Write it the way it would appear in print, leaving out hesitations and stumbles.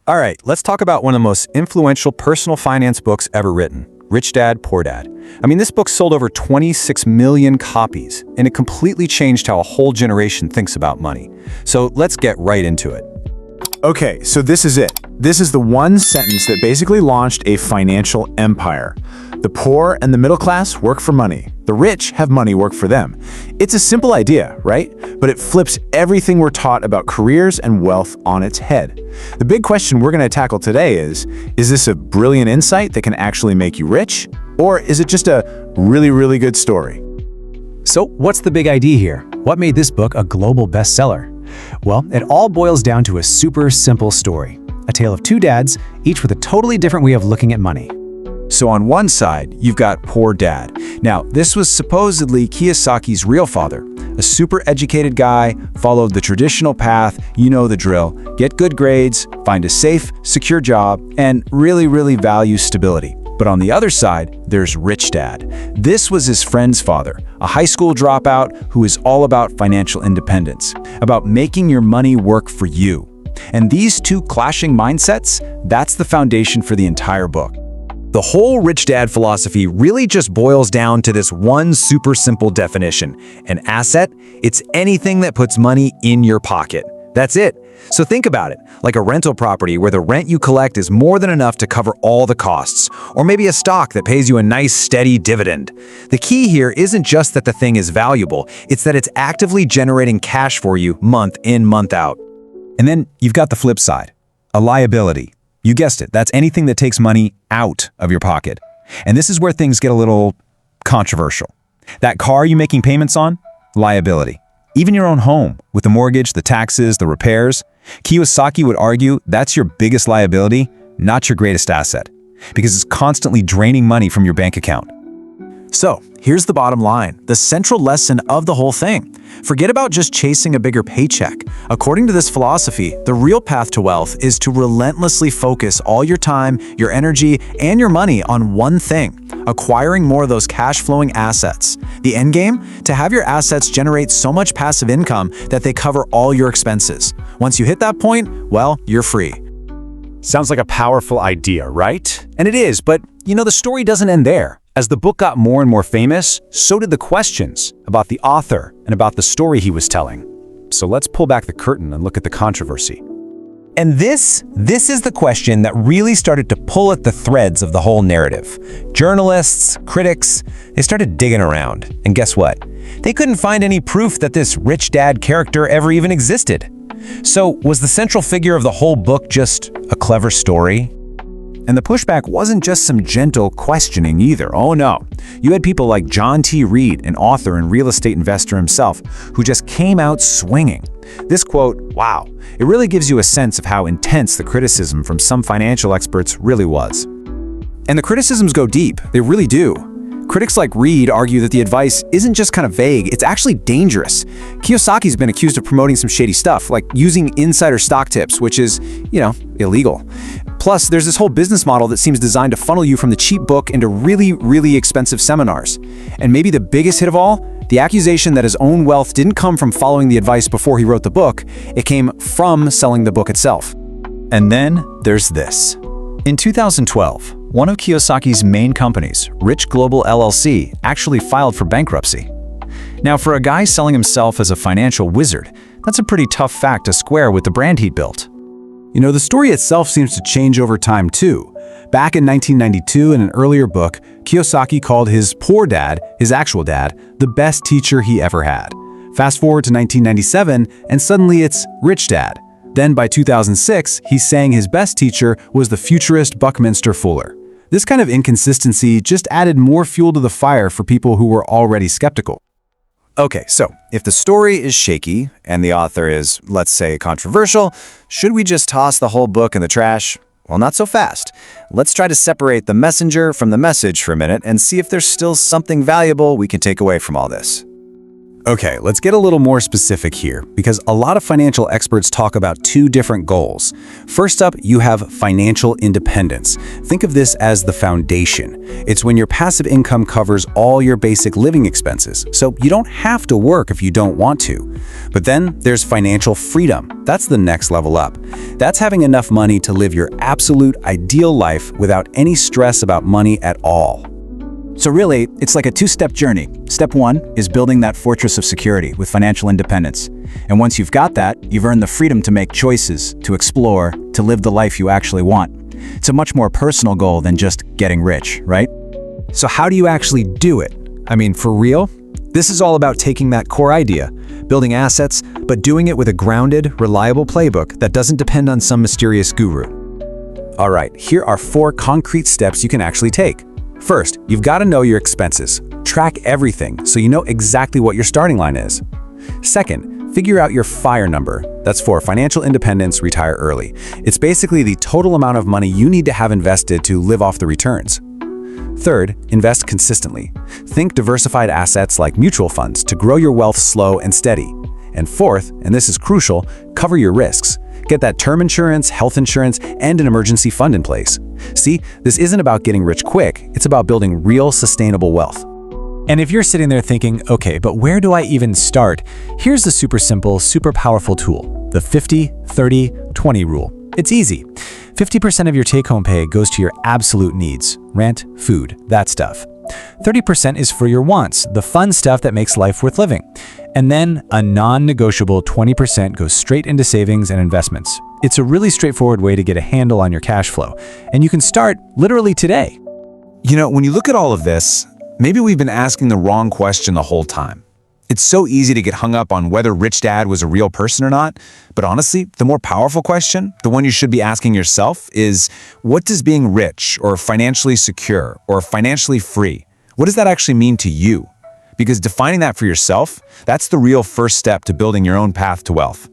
All right, let's talk about one of the most influential personal finance books ever written, Rich Dad, Poor Dad. I mean, this book sold over 26 million copies, and it completely changed how a whole generation thinks about money. So let's get right into it. Okay, so this is it. This is the one sentence that basically launched a financial empire. The poor and the middle class work for money. The rich have money work for them. It's a simple idea, right? But it flips everything we're taught about careers and wealth on its head. The big question we're going to tackle today is this a brilliant insight that can actually make you rich? Or is it just a really, really good story? So what's the big idea here? What made this book a global bestseller? Well, it all boils down to a super simple story. A tale of two dads, each with a totally different way of looking at money. So on one side, you've got Poor Dad. Now, this was supposedly Kiyosaki's real father. A super educated guy, followed the traditional path, you know the drill. Get good grades, find a safe, secure job, and really, really value stability. But on the other side, there's Rich Dad. This was his friend's father, a high school dropout who is all about financial independence, about making your money work for you. And these two clashing mindsets, that's the foundation for the entire book. The whole Rich Dad philosophy really just boils down to this one super simple definition. An asset, it's anything that puts money in your pocket. That's it. So think about it, like a rental property where the rent you collect is more than enough to cover all the costs, or maybe a stock that pays you a nice steady dividend. The key here isn't just that the thing is valuable, it's that it's actively generating cash for you month in, month out. And then you've got the flip side, a liability. You guessed it, that's anything that takes money out of your pocket. And this is where things get a little controversial. That car you're making payments on? Liability. Even your own home, with the mortgage, the taxes, the repairs. Kiyosaki would argue that's your biggest liability, not your greatest asset, because it's constantly draining money from your bank account. So, here's the bottom line, the central lesson of the whole thing. Forget about just chasing a bigger paycheck. According to this philosophy, the real path to wealth is to relentlessly focus all your time, your energy, and your money on one thing, acquiring more of those cash-flowing assets. The end game? To have your assets generate so much passive income that they cover all your expenses. Once you hit that point, well, you're free. Sounds like a powerful idea, right? And it is, but the story doesn't end there. As the book got more and more famous, so did the questions about the author and about the story he was telling. So let's pull back the curtain and look at the controversy. And this is the question that really started to pull at the threads of the whole narrative. Journalists, critics, they started digging around. And guess what? They couldn't find any proof that this Rich Dad character ever even existed. So was the central figure of the whole book just a clever story? And the pushback wasn't just some gentle questioning either. Oh no. You had people like John T. Reed, an author and real estate investor himself, who just came out swinging. This quote, wow, it really gives you a sense of how intense the criticism from some financial experts really was. And the criticisms go deep, they really do. Critics like Reed argue that the advice isn't just kind of vague, it's actually dangerous. Kiyosaki's been accused of promoting some shady stuff, like using insider stock tips, which is, illegal. Plus, there's this whole business model that seems designed to funnel you from the cheap book into really, really expensive seminars. And maybe the biggest hit of all, the accusation that his own wealth didn't come from following the advice before he wrote the book, it came from selling the book itself. And then there's this. In 2012, one of Kiyosaki's main companies, Rich Global LLC, actually filed for bankruptcy. Now, for a guy selling himself as a financial wizard, that's a pretty tough fact to square with the brand he'd built. The story itself seems to change over time too. Back in 1992, in an earlier book, Kiyosaki called his poor dad, his actual dad, the best teacher he ever had. Fast forward to 1997, and suddenly it's Rich Dad. Then by 2006, he's saying his best teacher was the futurist Buckminster Fuller. This kind of inconsistency just added more fuel to the fire for people who were already skeptical. Okay, so if the story is shaky and the author is, let's say, controversial, should we just toss the whole book in the trash? Well, not so fast. Let's try to separate the messenger from the message for a minute and see if there's still something valuable we can take away from all this. Okay, let's get a little more specific here, because a lot of financial experts talk about two different goals. First up, you have financial independence. Think of this as the foundation. It's when your passive income covers all your basic living expenses, so you don't have to work if you don't want to. But then there's financial freedom. That's the next level up. That's having enough money to live your absolute ideal life without any stress about money at all. So really, it's like a two-step journey. Step one is building that fortress of security with financial independence. And once you've got that, you've earned the freedom to make choices, to explore, to live the life you actually want. It's a much more personal goal than just getting rich, right? So how do you actually do it? I mean, for real? This is all about taking that core idea, building assets, but doing it with a grounded, reliable playbook that doesn't depend on some mysterious guru. All right, here are 4 concrete steps you can actually take. First, you've got to know your expenses. Track everything so you know exactly what your starting line is. Second, figure out your FIRE number. That's for financial independence, retire early. It's basically the total amount of money you need to have invested to live off the returns. Third, invest consistently. Think diversified assets like mutual funds to grow your wealth slow and steady. And fourth, and this is crucial, cover your risks. Get that term insurance, health insurance, and an emergency fund in place. See, this isn't about getting rich quick, it's about building real, sustainable wealth. And if you're sitting there thinking, okay, but where do I even start? Here's the super simple, super powerful tool, the 50-30-20 rule. It's easy. 50% of your take-home pay goes to your absolute needs, rent, food, that stuff. 30% is for your wants, the fun stuff that makes life worth living. And then a non-negotiable 20% goes straight into savings and investments. It's a really straightforward way to get a handle on your cash flow. And you can start literally today. You know, when you look at all of this, maybe we've been asking the wrong question the whole time. It's so easy to get hung up on whether Rich Dad was a real person or not, but honestly, the more powerful question, the one you should be asking yourself is, what does being rich or financially secure or financially free, what does that actually mean to you? Because defining that for yourself, that's the real first step to building your own path to wealth.